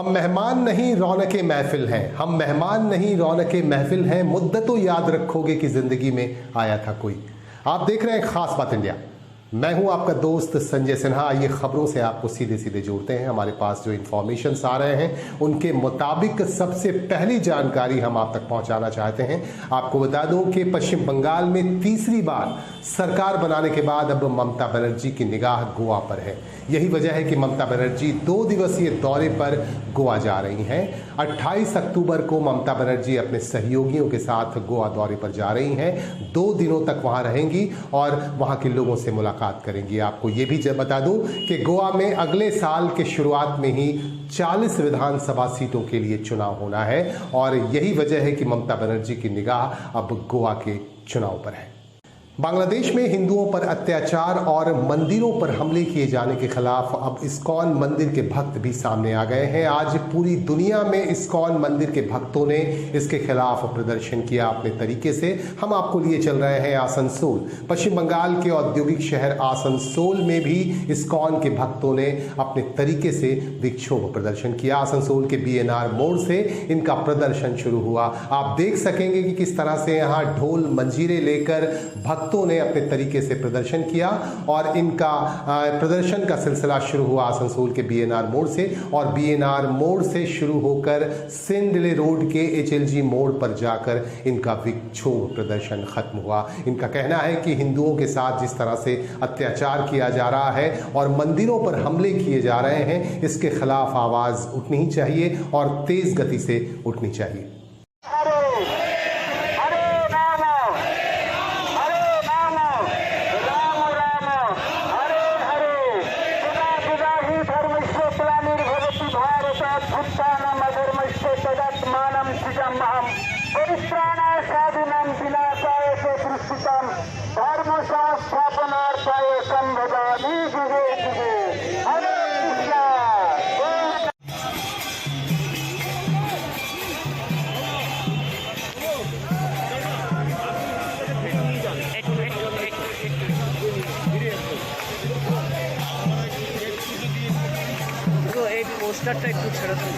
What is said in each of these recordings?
हम मेहमान नहीं रौनके महफिल हैं, हम मेहमान नहीं रौनके महफिल हैं, मुद्दतों याद रखोगे कि जिंदगी में आया था कोई। आप देख रहे हैं खास बात इंडिया। मैं हूं आपका दोस्त संजय सिन्हा। आइए खबरों से आपको सीधे सीधे जोड़ते हैं। हमारे पास जो इंफॉर्मेशन आ रहे हैं उनके मुताबिक सबसे पहली जानकारी हम आप तक पहुंचाना चाहते हैं। आपको बता दूं कि पश्चिम बंगाल में तीसरी बार सरकार बनाने के बाद अब ममता बनर्जी की निगाह गोवा पर है। यही वजह है कि ममता बनर्जी 2 दिवसीय दौरे पर गोवा जा रही हैं। 28 अक्टूबर को ममता बनर्जी अपने सहयोगियों के साथ गोवा दौरे पर जा रही हैं। 2 दिनों तक वहां रहेंगी और वहां के लोगों से मुलाकात करेंगी। आपको ये भी बता दूं कि गोवा में अगले साल के शुरुआत में ही 40 विधानसभा सीटों के लिए चुनाव होना है और यही वजह है कि ममता बनर्जी की निगाह अब गोवा के चुनाव पर है। बांग्लादेश में हिंदुओं पर अत्याचार और मंदिरों पर हमले किए जाने के खिलाफ अब इस्कॉन मंदिर के भक्त भी सामने आ गए हैं। आज पूरी दुनिया में इस्कॉन मंदिर के भक्तों ने इसके खिलाफ प्रदर्शन किया अपने तरीके से। हम आपको लिए चल रहे हैं आसनसोल। पश्चिम बंगाल के औद्योगिक शहर आसनसोल में भी इस्कॉन के भक्तों ने अपने तरीके से विक्षोभ प्रदर्शन किया। आसनसोल के BNR मोड़ से इनका प्रदर्शन शुरू हुआ। आप देख सकेंगे कि किस तरह से यहाँ ढोल मंजीरे लेकर भक्तों ने अपने तरीके से प्रदर्शन किया और इनका प्रदर्शन का सिलसिला शुरू हुआ आसनसोल के BNR मोड़ से और BNR मोड़ से शुरू होकर सिंडले रोड के HLG मोड़ पर जाकर इनका विक्षोभ प्रदर्शन खत्म हुआ। इनका कहना है कि हिंदुओं के साथ जिस तरह से अत्याचार किया जा रहा है और मंदिरों पर हमले किए जा रहे हैं, इसके खिलाफ आवाज उठनी ही चाहिए और तेज गति से उठनी चाहिए। পোস্টারটা একটু ছেড়ে দিন।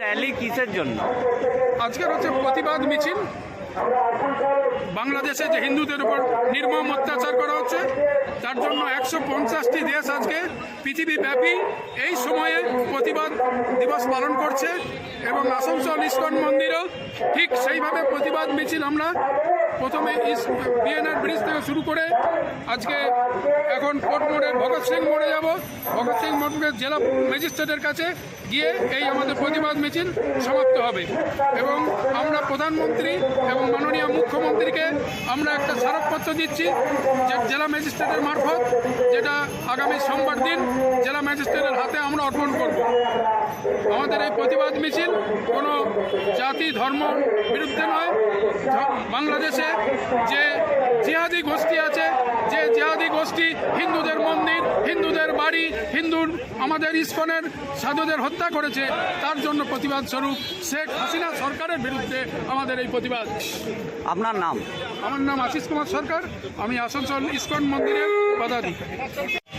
रैली किसेर জন্য? আজকের হচ্ছে প্রতিবাদ মিছিল। বাংলাদেশে যে হিন্দুদের উপর নির্মম অত্যাচার করা হচ্ছে তার জন্য 150টি দেশ আজকে পৃথিবীব্যাপী এই সময়ে প্রতিবাদ দিবস পালন করছে এবং আসানসোল ইস্কন মন্দিরেও ঠিক সেইভাবে প্রতিবাদ মিছিল আমরা প্রথমে BNR ব্রিজ থেকে শুরু করে আজকে এখন কোর্ট মোড়ে ভগৎ সিং মোড়ে যাব। ভগৎ সিং মোড়ে জেলা ম্যাজিস্ট্রেটের কাছে গিয়ে এই আমাদের প্রতিবাদ মিছিল সমাপ্ত হবে এবং আমরা প্রধানমন্ত্রী এবং মাননীয় মুখ্যমন্ত্রীকে আমরা একটা স্মারকপত্র দিচ্ছি যে জেলা ম্যাজিস্ট্রেটের মারফত, যেটা আগামী সোমবার দিন জেলা ম্যাজিস্ট্রেটের হাতে আমরা অর্পণ করব। আমাদের এই প্রতিবাদ মিছিল কোনো জাতি ধর্ম বিরুদ্ধে নয়। বাংলাদেশে যে জিহাদি গোষ্ঠী আছে, যে জিহাদি গোষ্ঠী হিন্দুদের মন্দির, হিন্দুদের বাড়ি, আমাদের ইসকনের সাধুদের হত্যা করেছে, তার জন্য প্রতিবাদ স্বরূপ শেখ হাসিনা সরকারের বিরুদ্ধে আমাদের এই প্রতিবাদ। আপনার নাম? আমার নাম আশিস কুমার সরকার, আমি আসানসোল ইসকন মন্দিরের পদাধিকারী।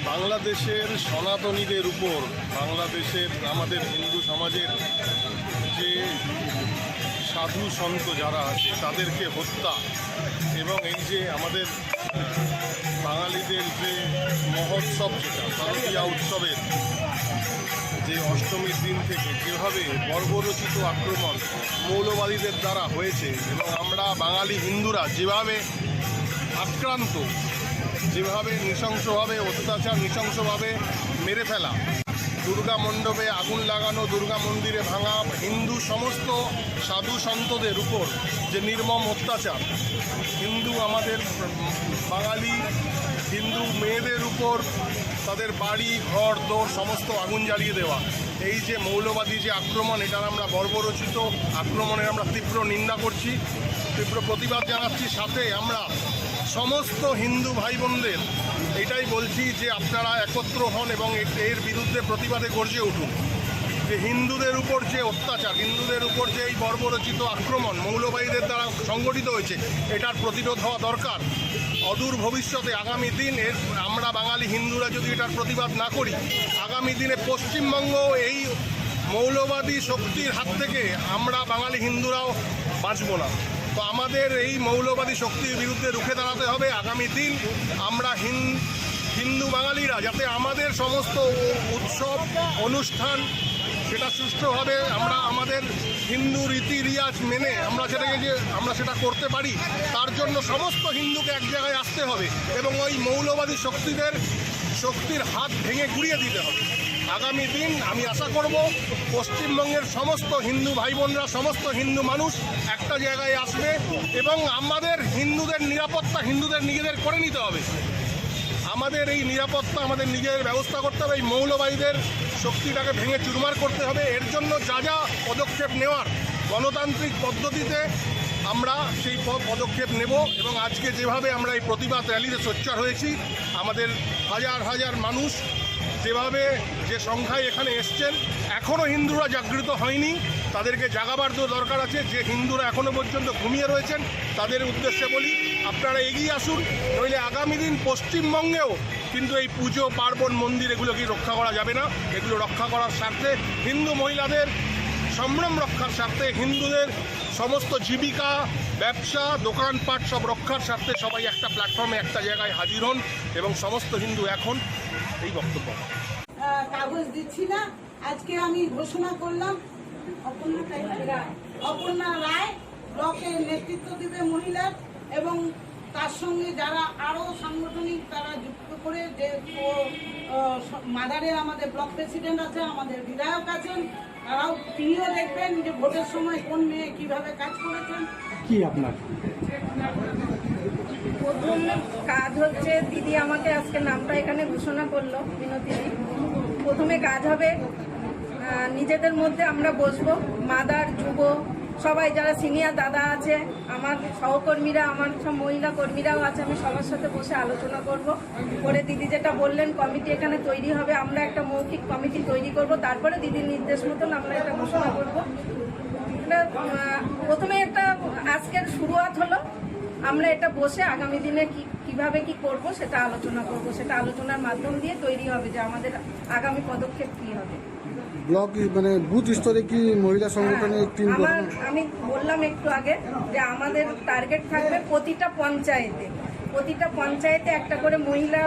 বাংলাদেশের সনাতনীদের উপর বাংলাদেশের আমাদের হিন্দু সমাজের যে সাধু সন্ত যারা আছে তাদেরকে হত্যা এবং এই যে আমাদের বাঙালিদের যে মহোৎসব যেটা শারদীয়া উৎসবের যে অষ্টমীর দিন থেকে যেভাবে বর্বরচিত আক্রমণ মৌলবাদীদের দ্বারা হয়েছে এবং আমরা বাঙালি হিন্দুরা যেভাবে আক্রান্ত, যেভাবে নৃশংসভাবে অত্যাচার, নৃশংসভাবে মেরে ফেলা, দুর্গা মণ্ডপে আগুন লাগানো, দুর্গা মন্দিরে ভাঙা, হিন্দু সমস্ত সাধু সন্তদের উপর যে নির্মম অত্যাচার, হিন্দু আমাদের বাঙালি হিন্দু মেয়েদের উপর তাদের বাড়ি ঘর দোর সমস্ত আগুন জ্বালিয়ে দেওয়া, এই যে মৌলবাদী যে আক্রমণ, এটার আমরা বর্বরচিত আক্রমণের আমরা তীব্র নিন্দা করছি, তীব্র প্রতিবাদ জানাচ্ছি। সাথে আমরা সমস্ত হিন্দু ভাই বোনদের এটাই বলছি যে আপনারা একত্র হন এবং এর বিরুদ্ধে প্রতিবাদে গর্জে উঠুন। যে হিন্দুদের উপর যে অত্যাচার, হিন্দুদের উপর যে এই বর্বরচিত আক্রমণ মৌলবাদীদের দ্বারা সংগঠিত হয়েছে, এটার প্রতিরোধ হওয়া দরকার। অদূর ভবিষ্যতে আগামী দিন আমরা বাঙালি হিন্দুরা যদি এটার প্রতিবাদ না করি, আগামী দিনে পশ্চিমবঙ্গ এই মৌলবাদী শক্তির হাত থেকে আমরা বাঙালি হিন্দুরাও বাঁচব না। তো আমাদের এই মৌলবাদী শক্তির বিরুদ্ধে রুখে দাঁড়াতে হবে। আগামী দিন আমরা হিন্দু বাঙালিরা যাতে আমাদের সমস্ত উৎসব অনুষ্ঠান সেটা সুষ্ঠুভাবে আমরা আমাদের হিন্দু রীতি রিয়াজ মেনে আমরা সেটা করতে পারি, তার জন্য সমস্ত হিন্দুকে এক জায়গায় আসতে হবে এবং ওই মৌলবাদী শক্তির হাত ভেঙে গুড়িয়ে দিতে হবে। আগামী দিন আমি আশা করব পশ্চিমবঙ্গের সমস্ত হিন্দু ভাই বোনরা, সমস্ত হিন্দু মানুষ একটা জায়গায় আসবে এবং আমাদের হিন্দুদের নিরাপত্তা হিন্দুদের নিজেদের করে নিতে হবে। আমাদের এই নিরাপত্তা আমাদের নিজেদের ব্যবস্থা করতে হবে, এই মৌলবাদীদের শক্তিটাকে ভেঙে চুরমার করতে হবে। এর জন্য যা যা পদক্ষেপ নেওয়ার গণতান্ত্রিক পদ্ধতিতে আমরা সেই পদক্ষেপ নেব এবং আজকে যেভাবে আমরা এই প্রতিবাদ র্যালিতে সোচ্চার হয়েছি, আমাদের হাজার হাজার মানুষ যেভাবে যে সংখ্যায় এখানে এসছেন, এখনও হিন্দুরা জাগৃত হয়নি, তাদেরকে জাগাবার তো দরকার আছে। যে হিন্দুরা এখনও পর্যন্ত ঘুমিয়ে রয়েছেন তাদের উদ্দেশ্যে বলি, আপনারা এগিয়ে আসুন, নইলে আগামী দিন পশ্চিমবঙ্গেও কিন্তু এই পুজো পার্বণ মন্দির এগুলোকে রক্ষা করা যাবে না। এগুলো রক্ষা করার স্বার্থে, হিন্দু মহিলাদের সম্ভ্রম রক্ষার স্বার্থে, হিন্দুদের সমস্ত জীবিকা ব্যবসা দোকানপাট সব রক্ষার স্বার্থে সবাই একটা প্ল্যাটফর্মে একটা জায়গায় হাজির হন এবং সমস্ত হিন্দু এখন এই বক্তব্য। কাগজ দিচ্ছি না, আজকে আমি ঘোষণা করলাম অপর্ণা রায় ব্লকের নেতৃত্ব দিবে মহিলার, এবং তার সঙ্গে যারা আরও সাংগঠনিক তারা যুক্ত করে, যে মাদারের আমাদের ব্লক প্রেসিডেন্ট আছে, আমাদের বিধায়ক আছেন, তিনিও দেখবেন যে ভোটের সময় কোন মেয়ে কিভাবে কাজ করেছেন। কি আপনার প্রথম কাজ হচ্ছে, দিদি আমাকে আজকে নামটা এখানে ঘোষণা করলো, মিনতি দি। প্রথমে কাজ হবে নিজেদের মধ্যে আমরা বসবো, মাদার যুব সবাই যারা সিনিয়র দাদা আছে, আমার সহকর্মীরা, আমার সব মহিলা কর্মীরাও আছে, আমি সবার সাথে বসে আলোচনা করব। করে দিদি যেটা বললেন কমিটি এখানে তৈরি হবে, আমরা একটা মৌখিক কমিটি তৈরি করব, তারপরে দিদির নির্দেশ মতন আমরা এটা ঘোষণা করব। প্রথমে একটা আজকের শুরুয়াত হলো, আমরা এটা বসে আগামী দিনে কিভাবে কি করব সেটা আলোচনা করব, সেটা আলোচনার মাধ্যম দিয়ে তৈরি হবে যে আমাদের আগামী পদক্ষেপ কি হবে। ব্লক মানে বুথ স্তরে কি মহিলা সংগঠনের টিম? আমি বললাম একটু আগে যে আমাদের টার্গেট থাকবে প্রতিটা পঞ্চায়েতে একটা করে মহিলা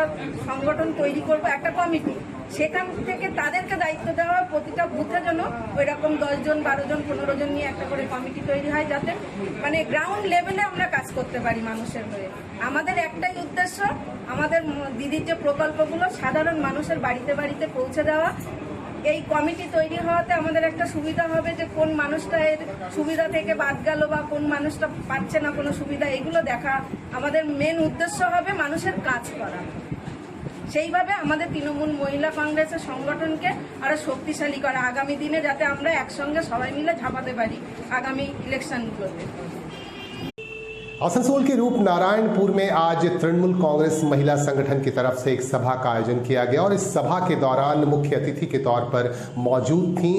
সংগঠন তৈরি করব, একটা কমিটি, সেখান থেকে তাদেরকে দায়িত্ব দেওয়া হয় প্রতিটা বুথে যেন ওই রকম 10 জন 12 জন 15 জন নিয়ে একটা করে কমিটি তৈরি হয়, যাতে মানে গ্রাউন্ড লেভেলে আমরা কাজ করতে পারি মানুষের হয়ে। আমাদের একটাই উদ্দেশ্য, আমাদের দিদির যে প্রকল্পগুলো সাধারণ মানুষের বাড়িতে বাড়িতে পৌঁছে দেওয়া। এই কমিটি তৈরি হওয়াতে আমাদের একটা সুবিধা হবে যে কোন মানুষটা এর সুবিধা থেকে বাদ গেল বা কোন মানুষটা পাচ্ছে না কোনো সুবিধা, এগুলো দেখা আমাদের মেন উদ্দেশ্য হবে, মানুষের কাজ করা। সেইভাবে আমাদের তৃণমূল মহিলা কংগ্রেসের সংগঠনকে আরো শক্তিশালী করা, আগামী দিনে যাতে আমরা একসঙ্গে সবাই মিলে ঝাঁপাতে পারি আগামী ইলেকশনগুলোতে। आसनसोल के रूप नारायणपुर में आज तृणमूल कांग्रेस महिला संगठन की तरफ से एक सभा का आयोजन किया गया और इस सभा के दौरान मुख्य अतिथि के तौर पर मौजूद थीं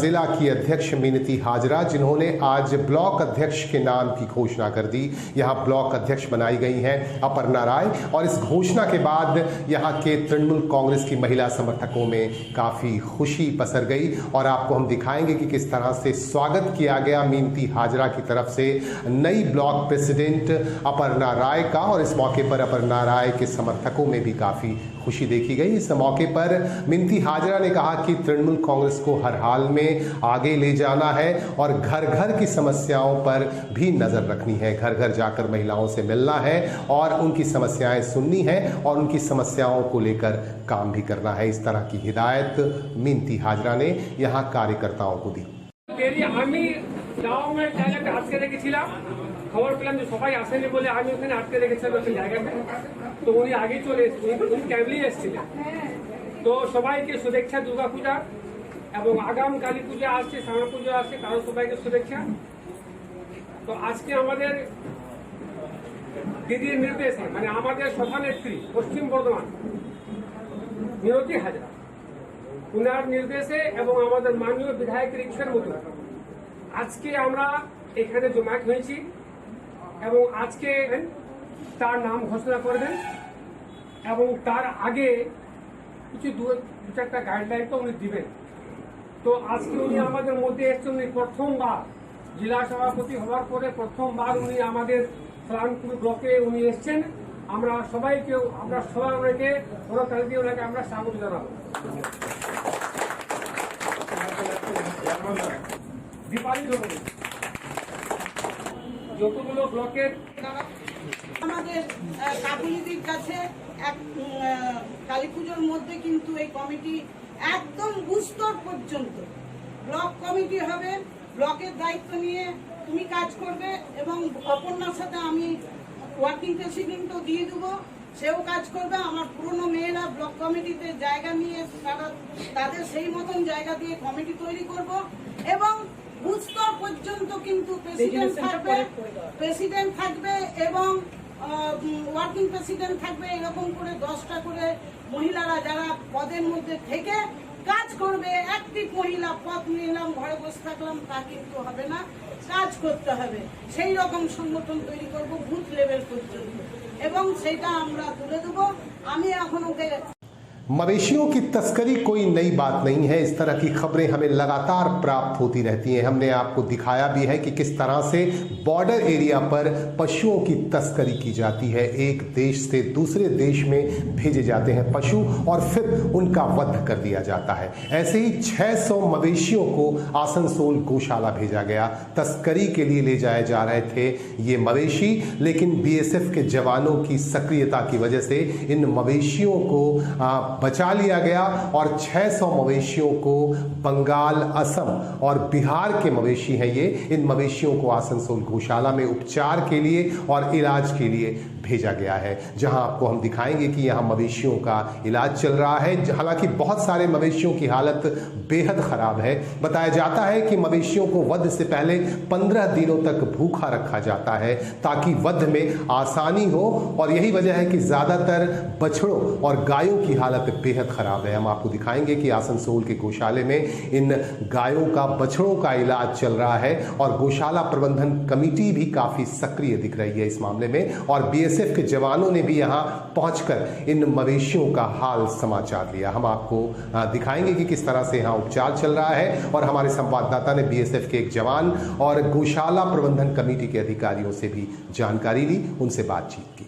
जिला की अध्यक्ष मिनती हाजरा, जिन्होंने आज ब्लॉक अध्यक्ष के नाम की घोषणा कर दी। यहां ब्लॉक अध्यक्ष बनाई गई हैं अपर्णा राय और इस घोषणा के बाद यहां के तृणमूल कांग्रेस की महिला समर्थकों में काफी खुशी पसर गई और आपको हम दिखाएंगे कि किस तरह से स्वागत किया गया मिनती हाजरा की तरफ से नई ब्लॉक प्रेसिडेंट अपर्णा राय का। और इस मौके पर अपर्णा राय के समर्थकों में भी काफी खुशी देखी गई। इस मौके पर मिनती हाजरा ने कहा कि तृणमूल कांग्रेस को हर हाल में आगे ले जाना है और घर घर की समस्याओं पर भी नजर रखनी है, घर घर जाकर महिलाओं से मिलना है और उनकी समस्याएं सुननी है और उनकी समस्याओं को लेकर काम भी करना है। इस तरह की हिदायत मिनती हाजरा ने यहां कार्यकर्ताओं को दी। আমি ডাউনের জায়গাটা আটকে রেখেছিলাম, খবর পেলাম যে সবাই আসেনি বলে আমি ওখানে আটকে রেখেছিলাম একটা জায়গাতে। তো উনি আগে চলে এসেছিলেন, উনি ক্যাবলি এসেছিলেন। তো সবাইকে শুভেচ্ছা দুর্গা পূজা এবং আগাম কালী পূজা আসছে, শ্যামা পূজা আসছে, তারও সবাইকে শুভেচ্ছা। তো আজকে আমাদের দিদির নির্দেশে মানে আমাদের সভানেত্রী পশ্চিম বর্ধমান মিনতি হাজরা উনার নির্দেশে এবং আমাদের মাননীয় বিধায়কের ইচ্ছার মতো আজকে আমরা এখানে জমায়েত হয়েছি এবং আজকে তার নাম ঘোষণা করবেন এবং তার আগে কিছু দু চারটা গাইডলাইন তো উনি দিবেন। তো আজকে উনি আমাদের মধ্যে এসছেন, উনি প্রথমবার জেলা সভাপতি হওয়ার পরে প্রথমবার উনি আমাদের ফ্রানপুর ব্লকে উনি এসছেন। আমরা সবাই ওনাকে করতালি দিয়ে ওনাকে আমরা স্বাগত জানাবো। দীপালি যতগুলো ব্লকের আমাদের কাকুলিদির কাছে কালী পুজোর মধ্যে কিন্তু এই কমিটি একদম বুস্তর পর্যন্ত ব্লক কমিটি হবে, ব্লকের দায়িত্ব নিয়ে তুমি কাজ করবে এবং অপর্ণার সাথে আমি ওয়ার্কিং প্রেসিডেন্টও দিয়ে দেবো, সেও কাজ করবে। আমার পুরনো মেয়েরা ব্লক কমিটিতে জায়গা নিয়ে তাদের সেই মতন জায়গা দিয়ে কমিটি তৈরি করব এবং বুস্তর পর্যন্ত কিন্তু প্রেসিডেন্ট থাকবে এবং ওয়ার্কিং প্রেসিডেন্ট থাকবে। এরকম করে 10টা করে মহিলারা যারা পদের মধ্যে থেকে কাজ করবে। অ্যাক্টিভ মহিলা পদ নিলাম ঘরে বসে থাকলাম তা কিন্তু হবে না, কাজ করতে হবে। সেই রকম সংগঠন তৈরি করব বুথ লেভেল পর্যন্ত এবং সেটা আমরা তুলে দেবো। আমি এখন ওকে मवेशियों की तस्करी कोई नई बात नहीं है। इस तरह की खबरें हमें लगातार प्राप्त होती रहती हैं। हमने आपको दिखाया भी है कि किस तरह से बॉर्डर एरिया पर पशुओं की तस्करी की जाती है। एक देश से दूसरे देश में भेजे जाते हैं पशु और फिर उनका वध कर दिया जाता है। ऐसे ही 600 मवेशियों को आसनसोल गौशाला भेजा गया, तस्करी के लिए ले जाए जा रहे थे ये मवेशी, लेकिन बीएसएफ के जवानों की सक्रियता की वजह से इन मवेशियों को बचा लिया गया और 600 मवेशियों को बंगाल, असम और बिहार के मवेशी हैं ये, इन मवेशियों को आसनसोल गौशाला में उपचार के लिए और इलाज के लिए भेजा गया है, जहां आपको हम दिखाएंगे कि यहां मवेशियों का इलाज चल रहा है। हालांकि बहुत सारे मवेशियों की हालत बेहद खराब है। बताया जाता है कि मवेशियों को वध से पहले 15 दिनों तक भूखा रखा जाता है ताकि वध में आसानी हो और यही वजह है कि ज्यादातर बछड़ों और गायों की हालत बेहद खराब है। हम आपको दिखाएंगे कि आसनसोल के गौशाले में इन गायों का, बछड़ों का इलाज चल रहा है और गौशाला प्रबंधन कमेटी भी काफी सक्रिय दिख रही है इस मामले में और बीएसएफ के जवानों ने भी यहां पहुंचकर इन मवेशियों का हाल समाचार लिया। हम आपको दिखाएंगे कि किस तरह से यहां उपचार चल रहा है और हमारे संवाददाता ने बीएसएफ के एक जवान और गौशाला प्रबंधन कमेटी के अधिकारियों से भी जानकारी ली, उनसे बातचीत की।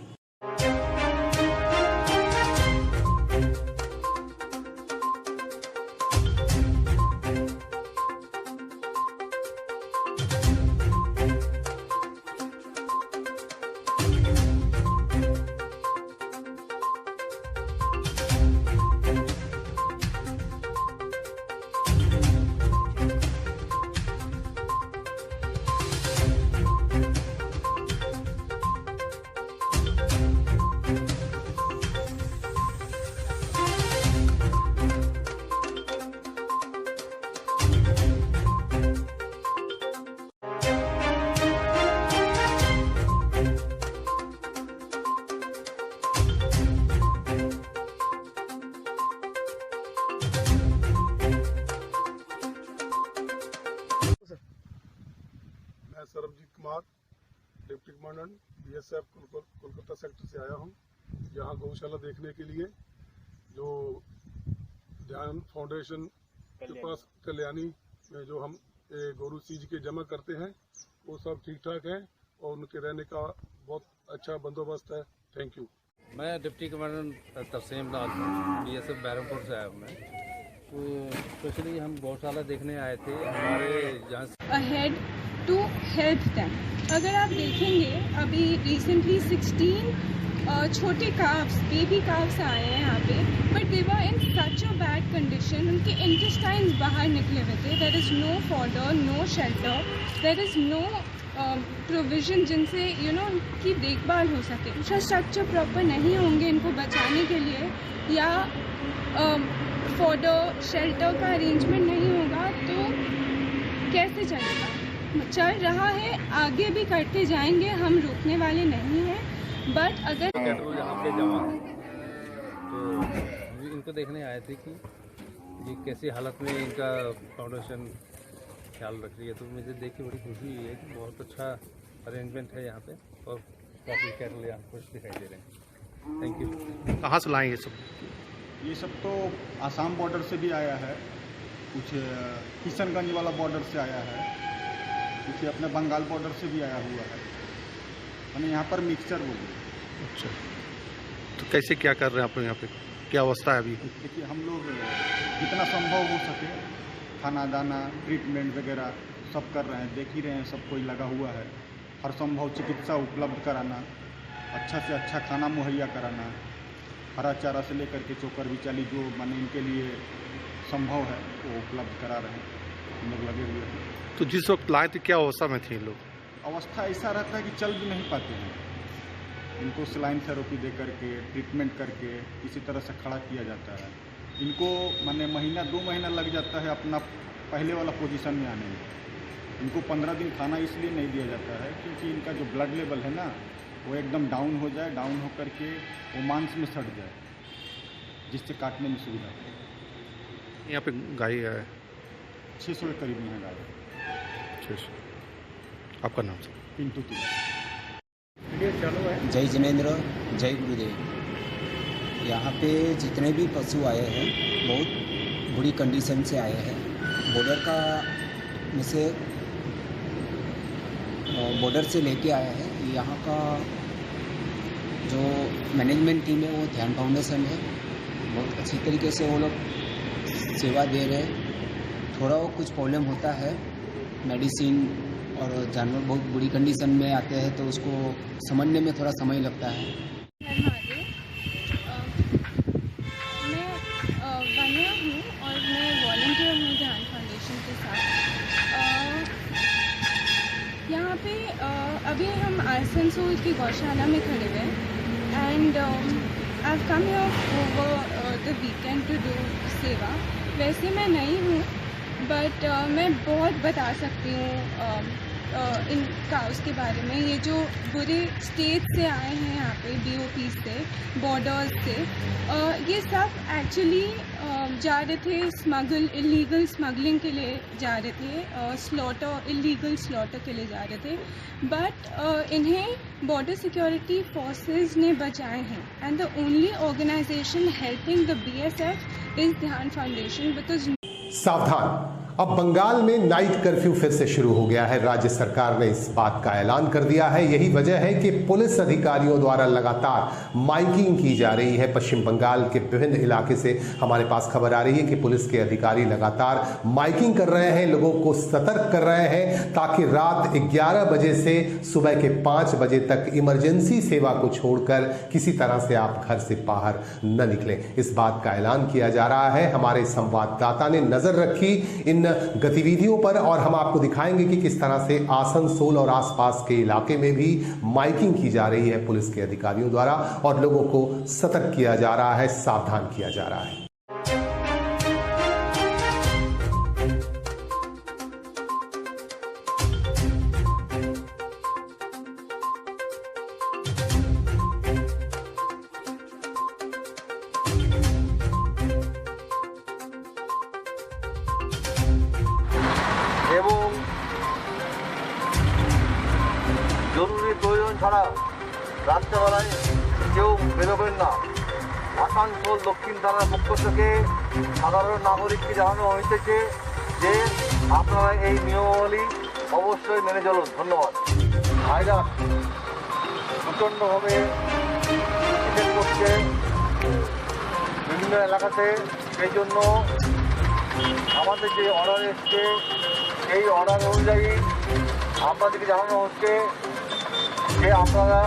Prabhjeet Kumar, deputy commandant BSF Kolkata sector से आया हूँ यहाँ गौशाला देखने के लिए। जो ध्यान फाउंडेशन के पास कल्याणी में जो हम गोरू चीज के जमा करते हैं वो सब ठीक ठाक है और उनके रहने का बहुत अच्छा बंदोबस्त है। Thank you. मैं डिप्टी कमांडेंट तरसेम लाल BSF बैरमपुर से आया हूँ मैं। तो स्पेशली हम गौशाला देखने आए थे हमारे जहाँ ahead to help them। अगर आप देखेंगे अभी रिसेंटली 16 छोटे काव्स, बेबी काव्स आए हैं यहाँ पे, but they were in such a bad condition. उनके इंटेस्टाइन्स बाहर निकले हुए थे। There is no fodder, no shelter, there is no provision जिनसे उनकी देखभाल हो सके। इंफ्रास्ट्रक्चर प्रॉपर नहीं होंगे इनको बचाने के लिए, या फॉडर शेल्टर का अरेंजमेंट नहीं होगा तो कैसे चलेगा। चल रहा है, आगे भी करते जाएंगे, हम रोकने वाले नहीं हैं। बट अगर यहाँ पे जमा है तो इनको देखने आए थे कि ये कैसी हालत में इनका फाउंडेशन ख्याल रख रही है। तो मुझे देख के बड़ी खुशी हुई है कि बहुत अच्छा अरेंजमेंट है यहाँ पे और काफ़ी कैटल यहाँ खुश दिखाई दे रहे हैं। Thank you. कहाँ से लाएँ ये सब? ये सब तो आसाम बॉर्डर से भी आया है, कुछ किशनगंज वाला बॉर्डर से आया है, कुछ अपने बंगाल बॉर्डर से भी आया हुआ है। मैंने यहाँ पर मिक्सचर हो गई। अच्छा, तो कैसे क्या कर रहे हैं आप यहाँ पे? क्या अवस्था है अभी? देखिए हम लोग जितना संभव हो सके खाना दाना ट्रीटमेंट वगैरह सब कर रहे हैं। देख ही रहे हैं सब कोई लगा हुआ है। हर संभव चिकित्सा उपलब्ध कराना, अच्छा से अच्छा खाना मुहैया कराना, हरा चारा से लेकर के चोकर बिचाली जो माने इनके लिए संभव है वो उपलब्ध करा रहे हैं। हम लोग लगे हुए हैं। तो जिस वक्त लाए थे क्या अवस्था में थे लोग? अवस्था ऐसा रहता है कि चल भी नहीं पाते हैं। इनको सलाइन थेरेपी दे करके ट्रीटमेंट करके किसी तरह से खड़ा किया जाता है। इनको माने महीना 2 महीना लग जाता है अपना पहले वाला पोजीशन में आने में। इनको 15 दिन खाना इसलिए नहीं दिया जाता है क्योंकि इनका जो ब्लड लेवल है ना वो एकदम डाउन हो जाए, डाउन हो करके वो मांस में सट जाए जिससे काटने में सुविधा हो। यहाँ पे गाय है 600 के करीब यहाँ गाय है। 600। आपका नाम सर? पिंटू तिवारी। जय जिनेन्द्र, जय गुरुदेव। यहाँ पे जितने भी पशु आए हैं बहुत बुरी कंडीशन से आए हैं। बॉर्डर का में से बॉर्डर से लेके आया है। यहाँ का जो मैनेजमेंट टीम है वो ध्यान फाउंडेशन है, बहुत अच्छी तरीके से वो लोग सेवा दे रहे हैं। थोड़ा वो कुछ प्रॉब्लम होता है मेडिसिन, और जानवर बहुत बुरी कंडीशन में आते हैं तो उसको समझने में थोड़ा समय लगता है। मैं वन्या हूँ और मैं वॉलंटियर हूँ ध्यान फाउंडेशन के साथ। यहाँ पे अभी हम आसनसोल की गौशाला में खड़े हुए हैं and I have come here over the weekend to do seva. वैसे मैं नई हूँ बट मैं बहुत बता सकती हूँ इन काउस के बारे में। ये जो बुरे स्टेट से आए हैं यहाँ पे, BOP से, बॉर्डर्स से, ये सब एक्चुअली जा रहे थे इलीगल स्मगलिंग के लिए जा रहे थे, इलीगल स्लॉटर के लिए जा रहे थे। बट इन्हें बॉर्डर सिक्योरिटी फोर्सेस ने बचाए हैं and the only organisation helping the BSF is Dhyan Foundation. Because सावधान, अब बंगाल में नाइट कर्फ्यू फिर से शुरू हो गया है। राज्य सरकार ने इस बात का ऐलान कर दिया है। यही वजह है कि पुलिस अधिकारियों द्वारा लगातार माइकिंग की जा रही है। पश्चिम बंगाल के विभिन्न इलाके से हमारे पास खबर आ रही है कि पुलिस के अधिकारी लगातार माइकिंग कर रहे हैं, लोगों को सतर्क कर रहे हैं ताकि रात 11 बजे से सुबह के 5 बजे तक इमरजेंसी सेवा को छोड़कर किसी तरह से आप घर से बाहर न निकलें। इस बात का ऐलान किया जा रहा है। हमारे संवाददाता ने नजर रखी इन गतिविधियों पर और हम आपको दिखाएंगे कि किस तरह से आसनसोल और आसपास के इलाके में भी माइकिंग की जा रही है पुलिस के अधिकारियों द्वारा और लोगों को सतर्क किया जा रहा है, सावधान किया जा रहा है। জরুরি প্রয়োজন ছাড়া রাত্রেবেলায় কেউ বেরোবেন না। আসানসোল দক্ষিণ থানার পক্ষ থেকে সাধারণ নাগরিককে জানানো হয়েছে যে আপনারা এই নিয়মাবলী অবশ্যই মেনে চলুন। ধন্যবাদ। ভাইরাস প্রচণ্ডভাবে এফেক্ট করছে বিভিন্ন এলাকাতে, সেই জন্য আমাদের যে অর্ডার এসছে সেই অর্ডার অনুযায়ী আপনাদেরকে জানানো হচ্ছে যে আপনারা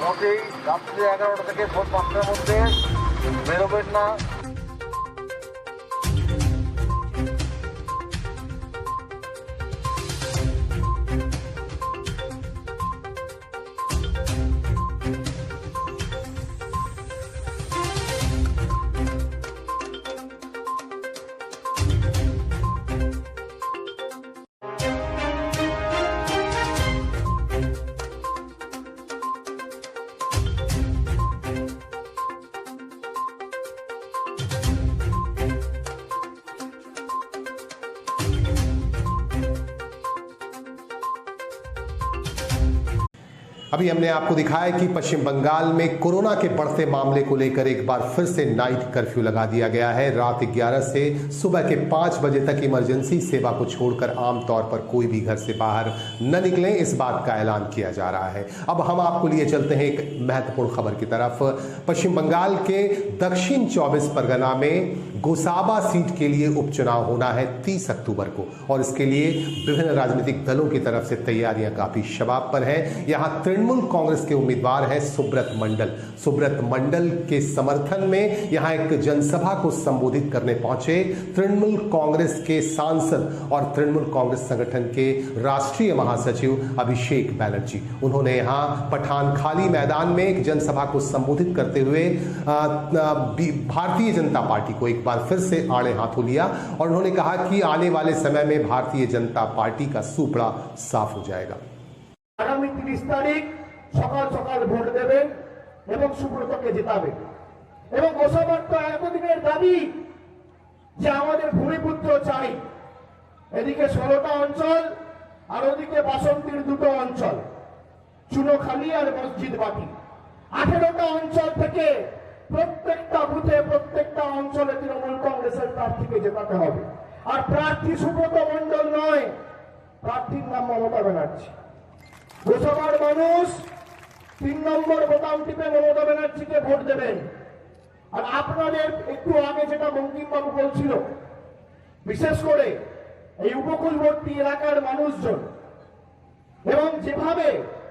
মোটেই রাত্রি 11টা থেকে ভোর 5টার মধ্যে বেরোবেন না। अभी हमने आपको दिखाया कि पश्चिम बंगाल में कोरोना के बढ़ते मामले को लेकर एक बार फिर से नाइट कर्फ्यू लगा दिया गया है। रात 11 से सुबह के 5 बजे तक इमरजेंसी सेवा को छोड़कर आमतौर पर कोई भी घर से बाहर न निकलें, इस बात का ऐलान किया जा रहा है। अब हम आपको लिए चलते हैं एक महत्वपूर्ण खबर की तरफ। पश्चिम बंगाल के दक्षिण 24 परगना में गोसाबा सीट के लिए उपचुनाव होना है 30 अक्टूबर को, और इसके लिए विभिन्न राजनीतिक दलों की तरफ से तैयारियां काफी शबाब पर हैं। यहां तृणमूल कांग्रेस के उम्मीदवार हैं सुब्रत मंडल। सुब्रत मंडल के समर्थन में यहां एक जनसभा को संबोधित करने पहुंचे तृणमूल कांग्रेस के सांसद और तृणमूल कांग्रेस संगठन के राष्ट्रीय महासचिव अभिषेक बैनर्जी। उन्होंने यहां पठानखाली मैदान में एक जनसभा को संबोधित करते हुए भारतीय जनता पार्टी को एक बार फिर से आड़े हाथों लिया और उन्होंने कहा कि आने वाले समय में भारतीय जनता पार्टी का सुपड़ा साफ हो जाएगा। আগামী 30 তারিখ সকাল সকাল ভোট দেবেন এবং সুব্রতকে জিতাবেন। এবং গোসাবার তো এতদিনের দাবি যে আমাদের ভূমিপুত্র চাই। এদিকে 16টা অঞ্চল আর ওদিকে বাসন্তীর 2টো অঞ্চল, চুনোখালী আর মসজিদ বাটি। 18টা অঞ্চল থেকে প্রত্যেকটা বুথে প্রত্যেকটা অঞ্চলে তৃণমূল কংগ্রেসের প্রার্থীকে জেতাতে হবে। আর প্রার্থী সুব্রত মণ্ডল নয়, প্রার্থীর নাম মমতা ব্যানার্জি। গোসাবার মানুষ 3 নম্বর বোতাম টিপে মমতা ব্যানার্জিকে ভোট দেবেন। আর আপনাদের একটু আগে যেটা বঙ্কিমবাবু বলছিল, বিশেষ করে এই উপকূলবর্তী এলাকার মানুষজন এবং যেভাবে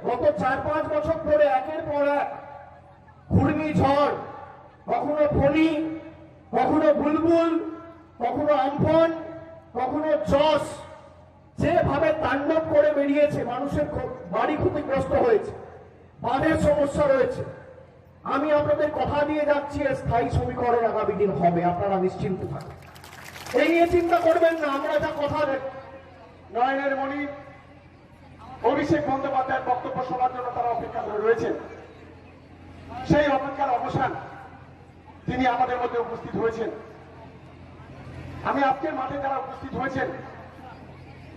গত 4-5 বছর ধরে একের পর এক ঘূর্ণিঝড়, কখনো ফণী, কখনো বুলবুল, কখনো আমফান, কখনো জস যেভাবে তাণ্ডব করে বেরিয়েছে, মানুষের বাড়ি ক্ষতিগ্রস্ত হয়েছে, বাঁধের সমস্যা রয়েছে। আমি আপনাদের কথা দিয়ে যাচ্ছি স্থায়ী সমীকরণ আগামী দিন হবে, আপনারা নিশ্চিন্ত থাকুন। এই নিয়ে চিন্তা করবেন না। আমরা যা কথা নয়নের মণি অভিষেক বন্দ্যোপাধ্যায়ের বক্তব্য শোনার জন্য তারা অপেক্ষা করে রয়েছেন। সেই অপেক্ষার অবসান তিনি আমাদের মধ্যে উপস্থিত হয়েছেন। আমি আজকের মাঠে যারা উপস্থিত হয়েছেন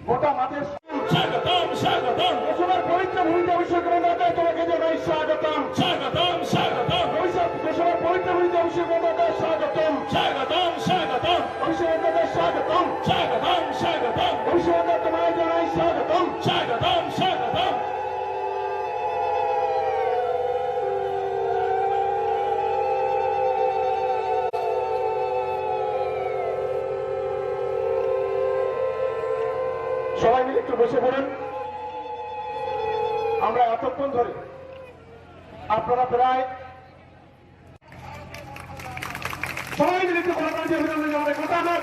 গোটা মাঠের স্বাগতম স্বাগতম গোসাবার পবিত্র ভূমিতে অভিষেক বন্দ্যোপাধ্যায় তোমাকে জানাই স্বাগতম স্বাগতম স্বাগতম গোসাবার পবিত্র ভূমিতে অভিষেক বন্দ্যোপাধ্যায় স্বাগতম স্বাগতম স্বাগতম অভিষেক বন্দ্যোপাধ্যায় স্বাগতম স্বাগতম স্বাগতম অভিষেক বন্দ্যোপাধ্যায় তোমায় জানাই স্বাগতম স্বাগতম স্বাগতম। সবাই মিলে একটু বসে পড়ুন। আমরা এতক্ষণ ধরে আপনারা প্রায় সবাই মিলে একটু গণতান্ত্রিক অভিযান আমাদের কথা না।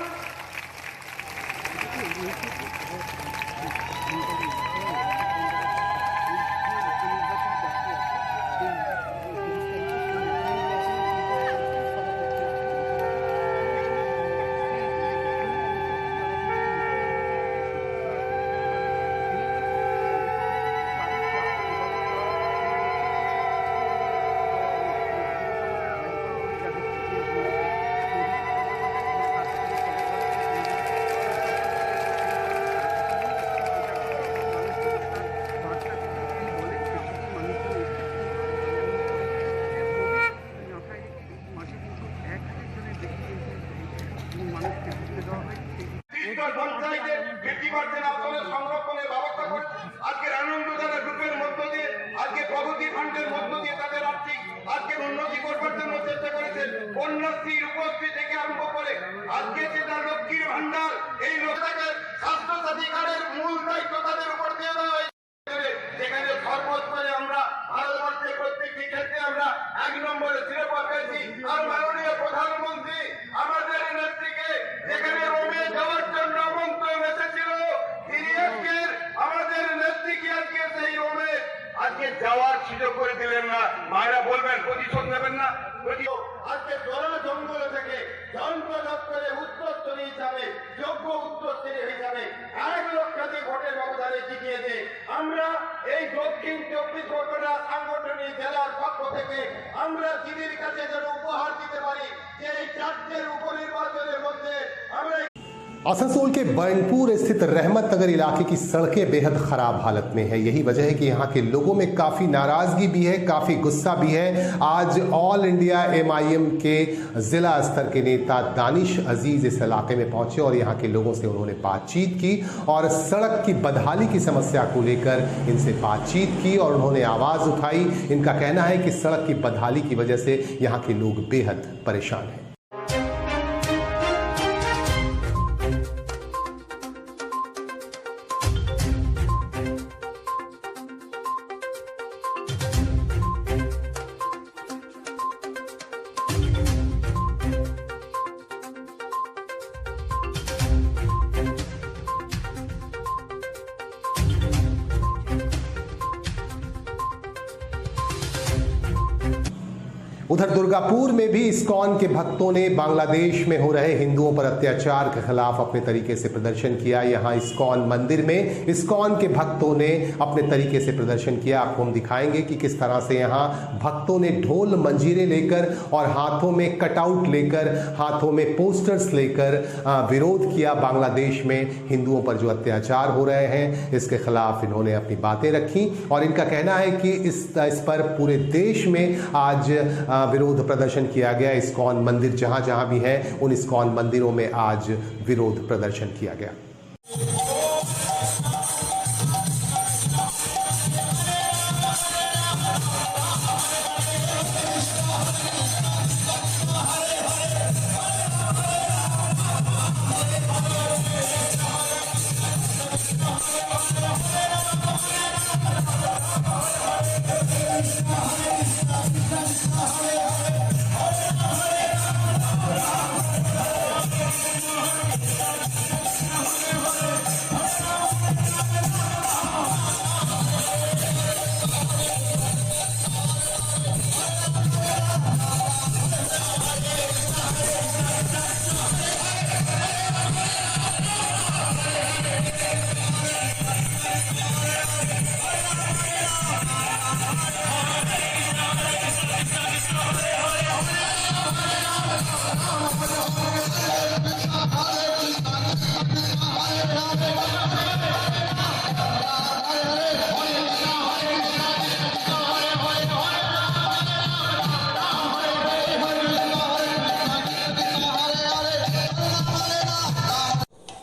কন্যাশ্রীর উপস্থিত থেকে আরম্ভ করে আজকে যেটা লক্ষ্মীর ভান্ডার, এই লোকটাকে স্বাস্থ্যসাথী কার্ডের মূল দায়িত্ব তাদের উপর দিয়ে দেওয়া হয়েছে। যেখানে সর্বোচ্চে আমরা ভারতবর্ষের প্রত্যেকটি ক্ষেত্রে আমরা 1 নম্বরে শিরোপা পেয়েছি। আর মাননীয় প্রধানমন্ত্রী আমাদের নেত্রীকে যেখানে রোমে যাওয়ার জন্য আমন্ত্রণ এসেছিল, তিনি আজকে আমাদের নেত্রীকে আজকে সেই রোমে আজকে যাওয়ার সুযোগ করে দিলেন না। মায়েরা বলবেন প্রতিশোধ নেবেন না। আজকে জলা জঙ্গল থেকে যন্ত্র দপ্তরে উত্তরস্থানী হিসাবে যোগ্য উত্তরস্থানী হিসাবে 1 লক্ষাধিক ভোটের ব্যবধানে জিতিয়েছে। আমরা এই দক্ষিণ 24 পরগনা সাংগঠনিক জেলার পক্ষ থেকে আমরা দিদির কাছে যেন উপহার দিতে পারি যে এই 4টের উপনির্বাচনের মধ্যে আমরা आसनसोल के बर्नपुर स्थित रहमत नगर इलाके की सड़कें बेहद खराब हालत में है। यही वजह है कि यहाँ के लोगों में काफ़ी नाराज़गी भी है, काफ़ी गुस्सा भी है। आज ऑल इंडिया MIM के ज़िला स्तर के नेता दानिश अजीज़ इस इलाके में पहुंचे और यहाँ के लोगों से उन्होंने बातचीत की और सड़क की बदहाली की समस्या को लेकर इनसे बातचीत की और उन्होंने आवाज़ उठाई। इनका कहना है कि सड़क की बदहाली की वजह से यहाँ के लोग बेहद परेशान हैं। उधर दुर्गापुर में भी इस्कॉन के भक्तों ने बांग्लादेश में हो रहे हिंदुओं पर अत्याचार के खिलाफ अपने तरीके से प्रदर्शन किया। यहां इस्कॉन मंदिर में इस्कॉन के भक्तों ने अपने तरीके से प्रदर्शन किया। आपको हम दिखाएंगे कि किस तरह से यहां भक्तों ने ढोल मंजीरे लेकर और हाथों में कटआउट लेकर, हाथों में पोस्टर्स लेकर विरोध किया। बांग्लादेश में हिंदुओं पर जो अत्याचार हो रहे हैं इसके खिलाफ इन्होंने अपनी बातें रखी और इनका कहना है कि इस पर पूरे देश में आज विरोध प्रदर्शन किया गया। इस्कॉन मंदिर जहां जहां भी है उन इस्कॉन मंदिरों में आज विरोध प्रदर्शन किया गया।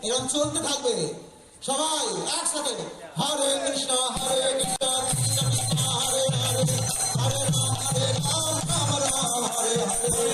এরকম চলতে থাকবে। সবাই একসাথে হরে কৃষ্ণ কৃষ্ণ কৃষ্ণ হরে হরে, হরে রাম রাম রাম হরে হরে।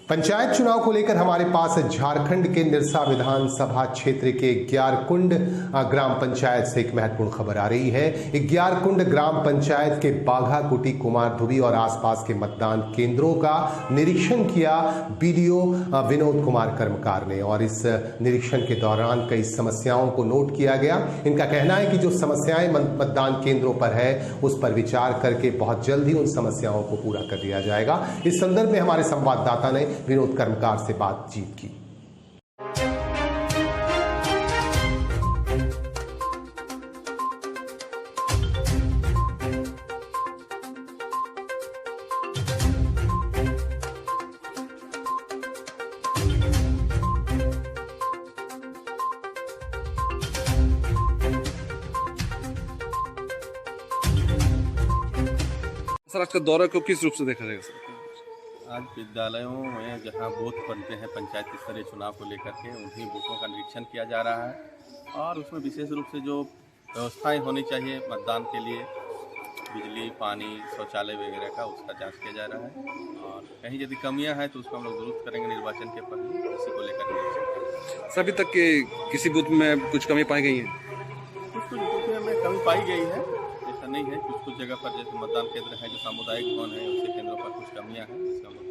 पंचायत चुनाव को लेकर हमारे पास झारखंड के निरसा विधानसभा क्षेत्र के ग्यारकुंड ग्राम पंचायत से एक महत्वपूर्ण खबर आ रही है। ग्यारकुंड ग्राम पंचायत के बाघा कुटी, कुमारधुबी और आसपास के मतदान केंद्रों का निरीक्षण किया BDO विनोद कुमार कर्मकार ने और इस निरीक्षण के दौरान कई समस्याओं को नोट किया गया। इनका कहना है कि जो समस्याएं मतदान केंद्रों पर है उस पर विचार करके बहुत जल्द ही उन समस्याओं को पूरा कर दिया जाएगा। इस संदर्भ में हमारे संवाददाता ने विनोद कर्मकार से बातचीत की। सर आज का दौरा को किस रूप से देखा जाएगा सर? आज विद्यालयों में जहां बूथ बनते हैं पंचायत स्तरीय चुनाव को लेकर के उन्हीं बूथों का निरीक्षण किया जा रहा है और उसमें विशेष रूप से जो व्यवस्थाएं होनी चाहिए मतदान के लिए, बिजली, पानी, शौचालय वगैरह का, उसका जांच किया जा रहा है और कहीं यदि कमियां हैं तो उसको हम लोग दुरुस्त करेंगे निर्वाचन के पहले, इसी को लेकर निरीक्षण। सर अभी तक के किसी बूथ में कुछ कमी पाई गई है? कुछ बूथ में कमी पाई गई है, ऐसा नहीं है। कुछ जगह पर जैसे मतदान केंद्र है जो सामुदायिक भवन है, उसके केंद्रों पर कुछ कमियां हैं, जिसका हम लोग